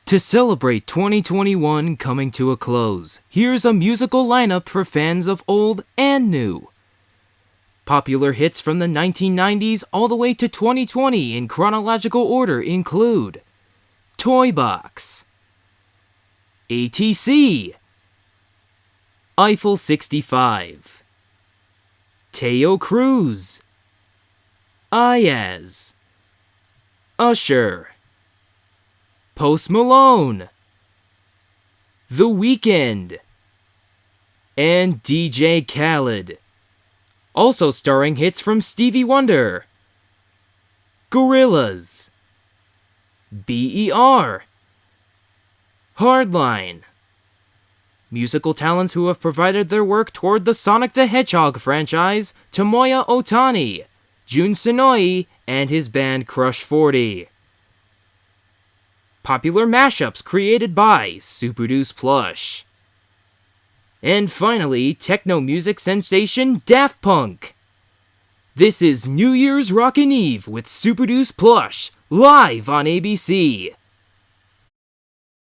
To celebrate 2021 coming to a close, here's a musical lineup for fans of old and new. Popular hits from the 1990s all the way to 2020 in chronological order include Toy Box, ATC, Eiffel 65, Teo Cruz, Ayaz, Usher, Post Malone, The Weeknd, and DJ Khaled. Also starring hits from Stevie Wonder, Gorillaz, BER, Hardline. Musical talents who have provided their work toward the Sonic the Hedgehog franchise, Tomoya Ohtani, Jun Senoue, and his band Crush 40. Popular mashups created by SuperDeucePlush. And finally, techno music sensation Daft Punk. This is New Year's Rockin' Eve with SuperDeucePlush, live on ABC.